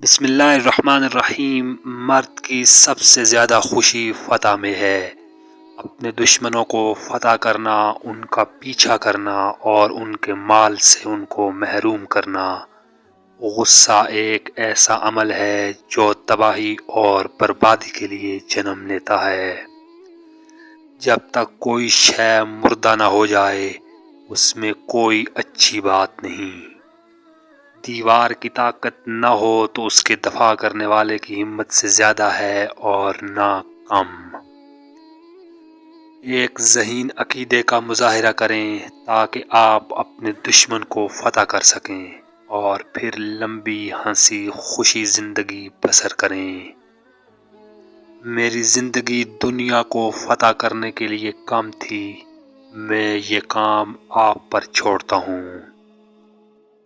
بسم اللہ الرحمن الرحیم۔ مرد کی سب سے زیادہ خوشی فتح میں ہے۔ اپنے دشمنوں کو فتح کرنا، ان کا پیچھا کرنا اور ان کے مال سے ان کو محروم کرنا۔ غصہ ایک ایسا عمل ہے جو تباہی اور بربادی کے لیے جنم لیتا ہے۔ جب تک کوئی شے مردہ نہ ہو جائے اس میں کوئی اچھی بات نہیں۔ دیوار کی طاقت نہ ہو تو اس کے دفاع کرنے والے کی ہمت سے زیادہ ہے اور نہ کم۔ ایک ذہین عقیدے کا مظاہرہ کریں تاکہ آپ اپنے دشمن کو فتح کر سکیں اور پھر لمبی ہنسی خوشی زندگی بسر کریں۔ میری زندگی دنیا کو فتح کرنے کے لیے کم تھی، میں یہ کام آپ پر چھوڑتا ہوں۔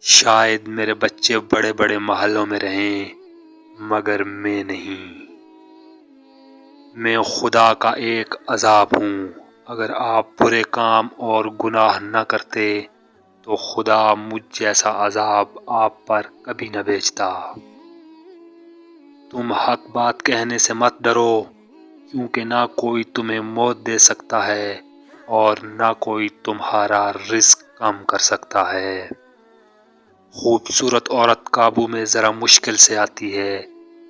شاید میرے بچے بڑے بڑے محلوں میں رہیں مگر میں نہیں۔ میں خدا کا ایک عذاب ہوں۔ اگر آپ برے کام اور گناہ نہ کرتے تو خدا مجھ جیسا عذاب آپ پر کبھی نہ بھیجتا۔ تم حق بات کہنے سے مت ڈرو، کیونکہ نہ کوئی تمہیں موت دے سکتا ہے اور نہ کوئی تمہارا رزق کم کر سکتا ہے۔ خوبصورت عورت قابو میں ذرا مشکل سے آتی ہے،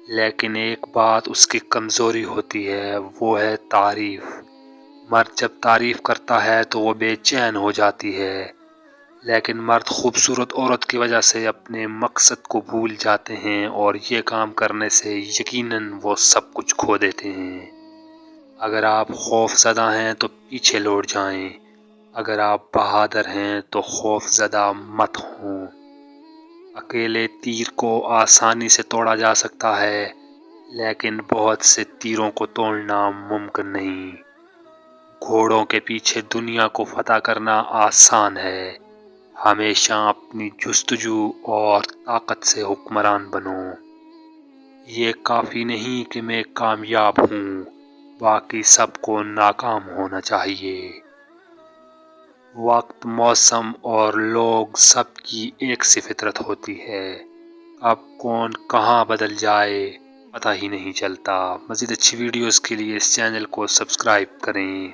لیکن ایک بات اس کی کمزوری ہوتی ہے، وہ ہے تعریف۔ مرد جب تعریف کرتا ہے تو وہ بے چین ہو جاتی ہے، لیکن مرد خوبصورت عورت کی وجہ سے اپنے مقصد کو بھول جاتے ہیں اور یہ کام کرنے سے یقیناً وہ سب کچھ کھو دیتے ہیں۔ اگر آپ خوف زدہ ہیں تو پیچھے لوٹ جائیں، اگر آپ بہادر ہیں تو خوف زدہ مت ہوں۔ اکیلے تیر کو آسانی سے توڑا جا سکتا ہے، لیکن بہت سے تیروں کو توڑنا ممکن نہیں۔ گھوڑوں کے پیچھے دنیا کو فتح کرنا آسان ہے۔ ہمیشہ اپنی جستجو اور طاقت سے حکمران بنو۔ یہ کافی نہیں کہ میں کامیاب ہوں، باقی سب کو ناکام ہونا چاہیے۔ وقت، موسم اور لوگ سب کی ایک سی فطرت ہوتی ہے۔ اب کون کہاں بدل جائے پتہ ہی نہیں چلتا۔ مزید اچھی ویڈیوز کے لیے اس چینل کو سبسکرائب کریں۔